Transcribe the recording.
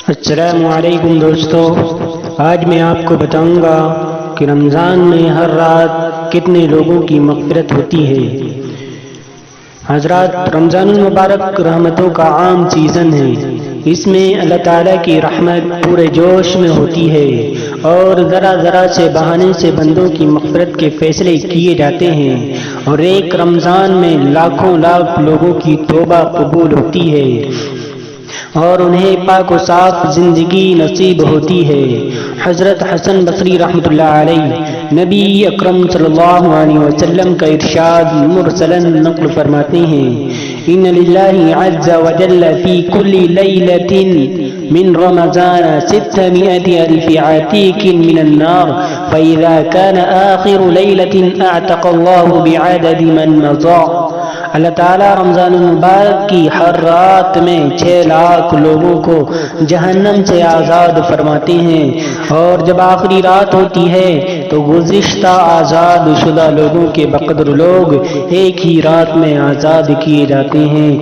السلام علیکم دوستو، آج میں آپ کو بتاؤں گا کہ رمضان میں ہر رات کتنے لوگوں کی مغفرت ہوتی ہے۔ حضرات، رمضان المبارک رحمتوں کا عام سیزن ہے۔ اس میں اللہ تعالیٰ کی رحمت پورے جوش میں ہوتی ہے اور ذرا ذرا سے بہانے سے بندوں کی مغفرت کے فیصلے کیے جاتے ہیں، اور ایک رمضان میں لاکھوں لاکھ لوگوں کی توبہ قبول ہوتی ہے اور انہیں پاک و صاف زندگی نصیب ہوتی ہے۔ حضرت حسن بصری رحمۃ اللہ علیہ نبی اکرم صلی اللہ علیہ وسلم کا ارشاد مرسلاً نقل فرماتے ہیں: ان للہ عز وجل فی کل لیلۃ من رمضان 600 الف عتیق من النار فاذا كان آخر لیلۃ اعتق اللہ بعدد من مضى۔ اللہ تعالیٰ رمضان المبارک کی ہر رات میں 6 لاکھ لوگوں کو جہنم سے آزاد فرماتے ہیں، اور جب آخری رات ہوتی ہے تو گزشتہ آزاد شدہ لوگوں کے بقدر لوگ ایک ہی رات میں آزاد کیے جاتے ہیں۔